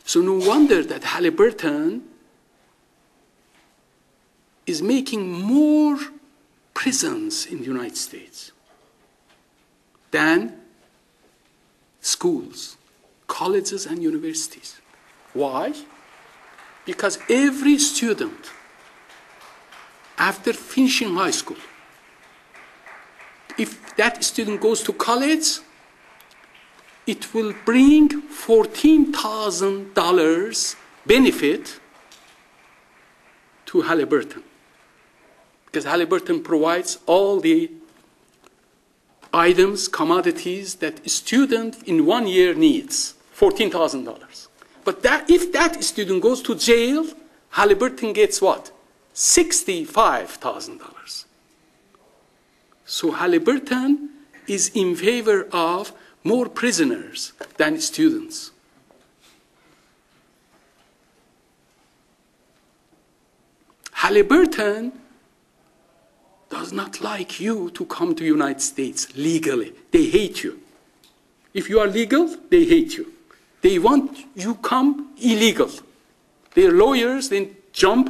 So no wonder that Halliburton is making more prisons in the United States than schools, colleges, and universities. Why? Because every student, after finishing high school, if that student goes to college, it will bring $14,000 benefit to Halliburton. Because Halliburton provides all the items, commodities that a student in 1 year needs, $14,000. But if that student goes to jail, Halliburton gets what? $65,000. So Halliburton is in favor of more prisoners than students. Halliburton does not like you to come to the United States legally. They hate you. If you are legal, they hate you. They want you come illegal. Their lawyers then jump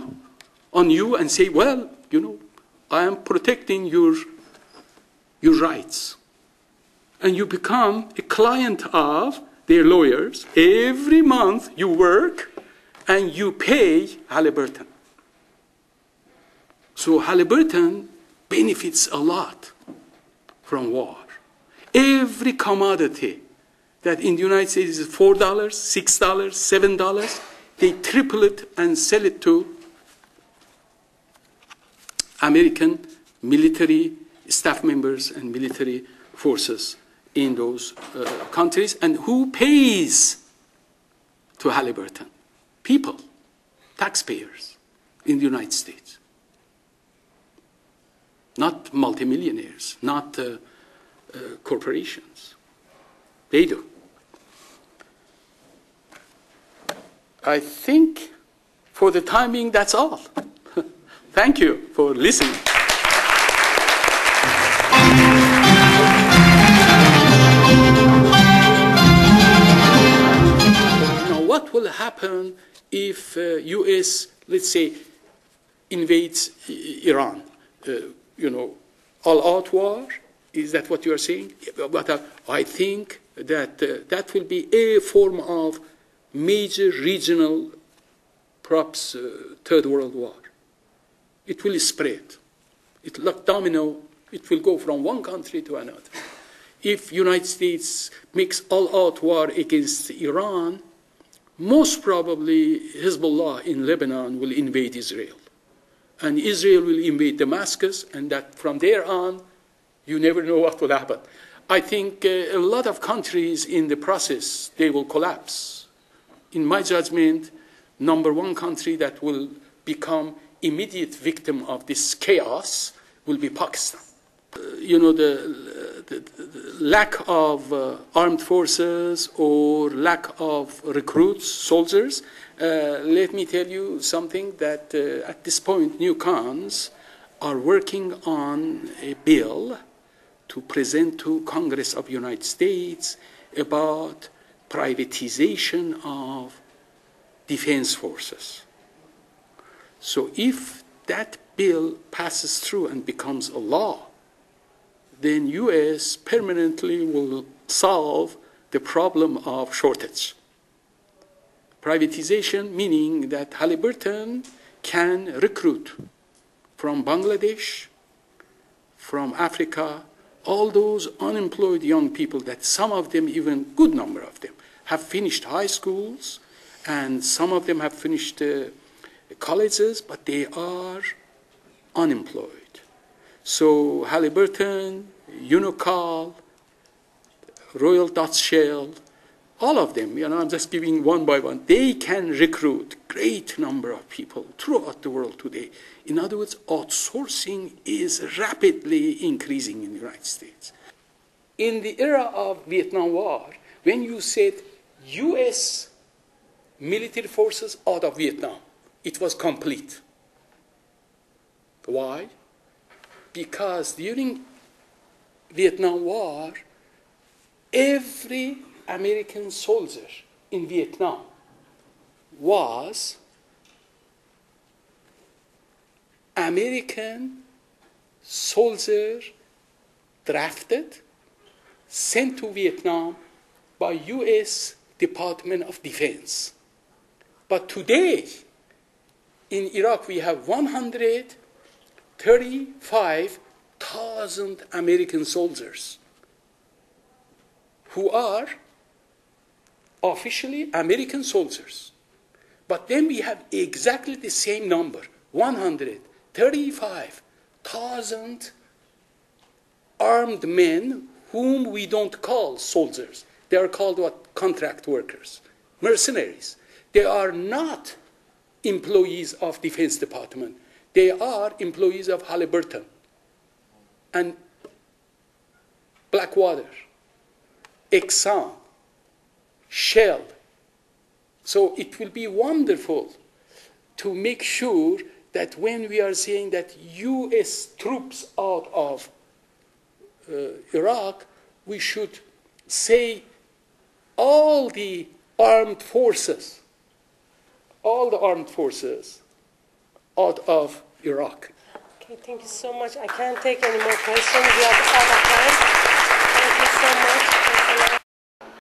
on you and say, well, you know, I am protecting your rights. And you become a client of their lawyers. Every month you work and you pay Halliburton. So Halliburton benefits a lot from war. Every commodity that in the United States is $4, $6, $7, they triple it and sell it to American military staff members and military forces in those countries. And who pays to Halliburton? People, taxpayers in the United States. Not multimillionaires, not corporations. They do. I think for the time being, that's all. Thank you for listening. Now, what will happen if U.S., let's say, invades Iran? You know, all-out war? Is that what you are saying? But I think that that will be a form of major regional, perhaps Third World War. It will spread. It like domino. It will go from one country to another. If United States makes all-out war against Iran, most probably Hezbollah in Lebanon will invade Israel. And Israel will invade Damascus, and that from there on, you never know what will happen. I think a lot of countries in the process, they will collapse. In my judgment, number one country that will become immediate victim of this chaos will be Pakistan. You know, the lack of armed forces or lack of recruits, soldiers, let me tell you something that at this point, new cons are working on a bill to present to Congress of the United States about privatization of defense forces. So if that bill passes through and becomes a law, then U.S. permanently will solve the problem of shortage. Privatization meaning that Halliburton can recruit from Bangladesh, from Africa, all those unemployed young people that some of them, even good number of them, have finished high schools, and some of them have finished colleges, but they are unemployed. So Halliburton, Unocal, Royal Dutch Shell, all of them, you know, I'm just giving one by one, they can recruit great number of people throughout the world today. In other words, outsourcing is rapidly increasing in the United States. In the era of Vietnam War, when you said U.S. military forces out of Vietnam, it was complete. Why? Because during Vietnam War, every American soldier in Vietnam was American soldier drafted, sent to Vietnam by U.S. Department of Defense. But today, in Iraq, we have 135,000 American soldiers who are officially American soldiers. But then we have exactly the same number, 135,000 armed men whom we don't call soldiers. They are called what? Contract workers, mercenaries. They are not employees of Defense Department. They are employees of Halliburton and Blackwater, Exxon, Shell. So it will be wonderful to make sure that when we are saying that U.S. troops out of Iraq, we should say all the armed forces out of Iraq. Okay, thank you so much. I can't take any more questions. We are out of time. Thank you so much.